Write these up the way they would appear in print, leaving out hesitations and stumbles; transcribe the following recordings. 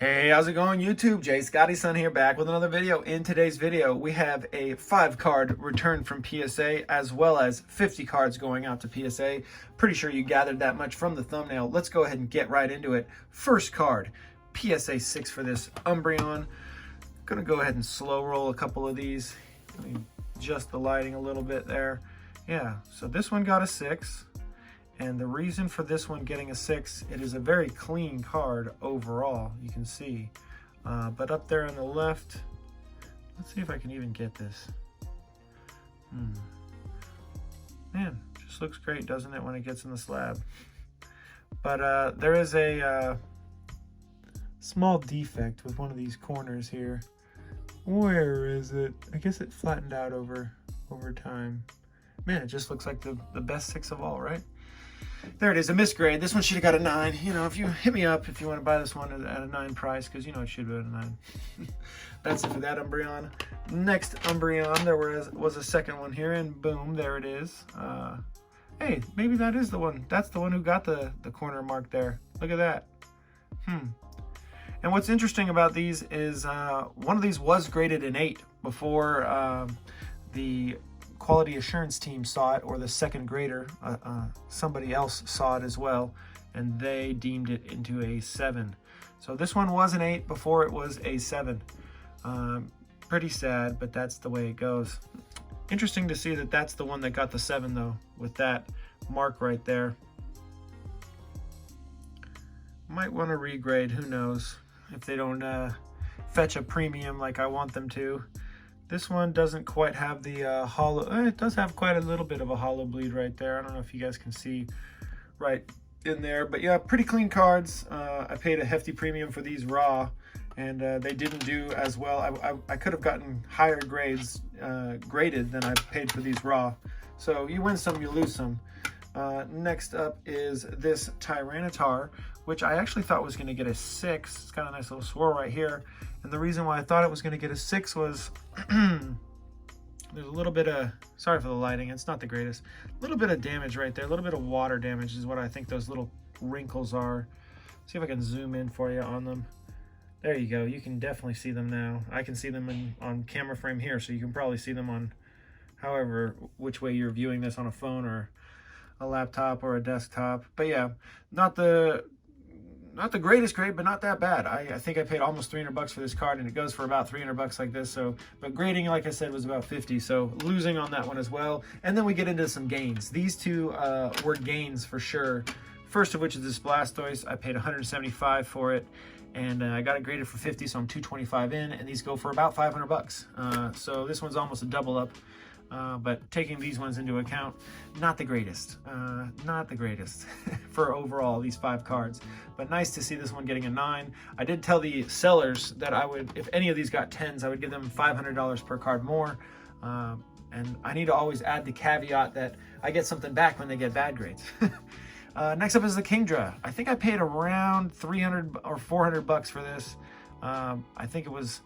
Hey, how's it going, YouTube? Jay Scotty's son here, back with another video. In today's video, we have a 5-card return from PSA, as well as 50 cards going out to PSA. Pretty sure you gathered that much from the thumbnail. Let's go ahead and get right into it. First card, PSA 6 for this Umbreon. Gonna go ahead and slow roll a couple of these. Let me adjust the lighting a little bit there. Yeah, so this one got a 6. And the reason for this one getting a 6, it is a very clean card overall, you can see. But up there on the left, let's see if I can even get this. Man, just looks great, doesn't it, when it gets in the slab? But there is a small defect with one of these corners here. Where is it? I guess it flattened out over time. Man, it just looks like the best 6 of all, right? There it is, a misgrade. This one should have got a 9. You know, if you hit me up if you want to buy this one at a 9 price, because you know it should be at a 9. That's it for that Umbreon. Next Umbreon, there was a second one here, and boom, there it is. Hey, maybe that is the one. That's the one who got the corner mark there. Look at that. And what's interesting about these is one of these was graded an 8 before the quality assurance team saw it, or the second grader, somebody else saw it as well, and they deemed it into a 7. So this one was an 8 before it was a 7. Pretty sad, but that's the way it goes. Interesting to see that that's the one that got the 7 though, with that mark right there. Might want to regrade, who knows, if they don't fetch a premium like I want them to. This one doesn't quite have the hollow. It does have quite a little bit of a hollow bleed right there. I don't know if you guys can see right in there, but yeah, pretty clean cards. I paid a hefty premium for these raw, and they didn't do as well. I could have gotten higher grades graded than I paid for these raw. So you win some, you lose some. Next up is this Tyranitar, which I actually thought was going to get a 6. It's got a nice little swirl right here. And the reason why I thought it was going to get a 6 was there's a little bit of, sorry for the lighting, it's not the greatest, a little bit of damage right there, a little bit of water damage is what I think those little wrinkles are. See if I can zoom in for you on them. There you go, you can definitely see them now. I can see them on camera frame here, so you can probably see them on however, which way you're viewing this, on a phone or a laptop or a desktop. But yeah, not the greatest grade, but not that bad. I think I paid almost 300 bucks for this card, and it goes for about 300 bucks like this. So, but grading, like I said, was about 50. So losing on that one as well. And then we get into some gains. These two were gains for sure. First of which is this Blastoise. I paid 175 for it, and I got it graded for 50, so I'm 225 in, and these go for about 500 bucks. So this one's almost a double up. But taking these ones into account, not the greatest for overall these 5 cards, but nice to see this one getting a 9. I did tell the sellers that I would, if any of these got 10s, I would give them $500 per card more. And I need to always add the caveat that I get something back when they get bad grades. Next up is the Kingdra. I think I paid around 300 or 400 bucks for this. I think it was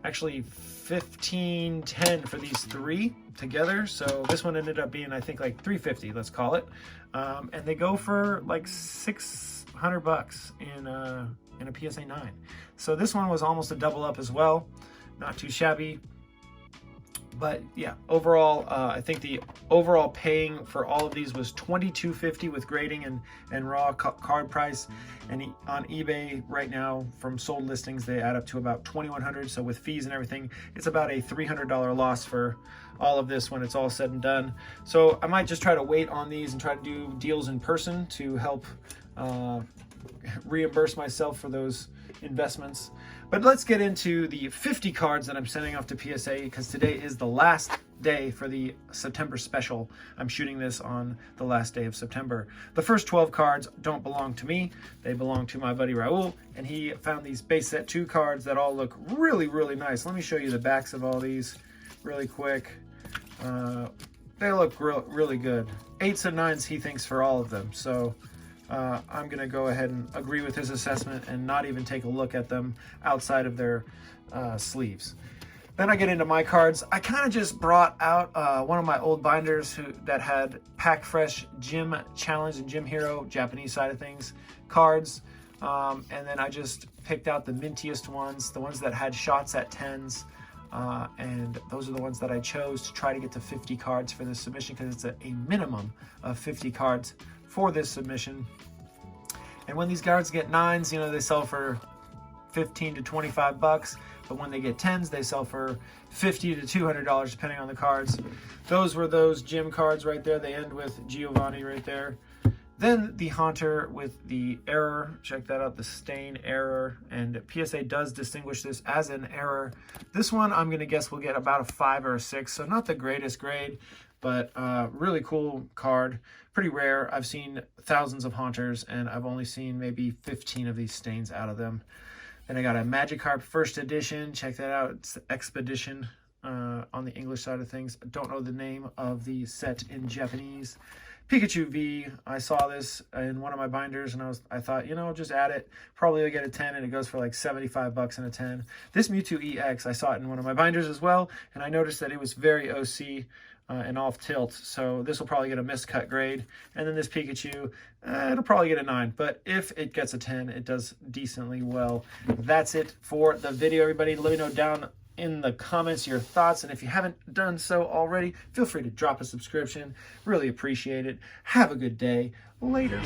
actually $15.10 for these 3 together, so this one ended up being, I think, like $350, let's call it. And they go for like 600 bucks in a PSA 9. So this one was almost a double up as well. Not too shabby. But yeah, overall, I think the overall paying for all of these was $22.50 with grading and raw card price. And on eBay right now, from sold listings, they add up to about $2,100. So with fees and everything, it's about a $300 loss for all of this when it's all said and done. So I might just try to wait on these and try to do deals in person to help reimburse myself for those investments. But let's get into the 50 cards that I'm sending off to PSA, because today is the last day for the September special. I'm shooting this on the last day of September. The first 12 cards don't belong to me. They belong to my buddy Raul, and he found these base set 2 cards that all look really, really nice. Let me show you the backs of all these really quick. They look really good. 8s and 9s he thinks for all of them. So I'm going to go ahead and agree with his assessment and not even take a look at them outside of their sleeves. Then I get into my cards. I kind of just brought out one of my old binders that had Pack Fresh Gym Challenge and Gym Hero, Japanese side of things, cards. And then I just picked out the mintiest ones, the ones that had shots at 10s. And those are the ones that I chose to try to get to 50 cards for this submission, because it's a minimum of 50 cards for this submission. And when these cards get 9s, you know, they sell for 15 to 25 bucks, but when they get 10s, they sell for $50 to $200 depending on the cards. Those were those gym cards right there. They end with Giovanni right there. Then the Haunter with the error. Check that out, the stain error. And PSA does distinguish this as an error. This one, I'm going to guess we'll get about a 5 or a 6. So not the greatest grade, but really cool card. Pretty rare. I've seen thousands of Haunters, and I've only seen maybe 15 of these stains out of them. Then I got a Magikarp first edition. Check that out. It's Expedition on the English side of things. I don't know the name of the set in Japanese. Pikachu V, I saw this in one of my binders, and I thought, you know, just add it. Probably I'll get a 10, and it goes for like 75 bucks in a 10. This Mewtwo EX, I saw it in one of my binders as well, and I noticed that it was very OC and off tilt, so this will probably get a miscut grade. And then this Pikachu, it'll probably get a 9, but if it gets a 10, it does decently well. That's it for the video, everybody. Let me know down in the comments your thoughts, and if you haven't done so already, feel free to drop a subscription. Really appreciate it. Have a good day. Later.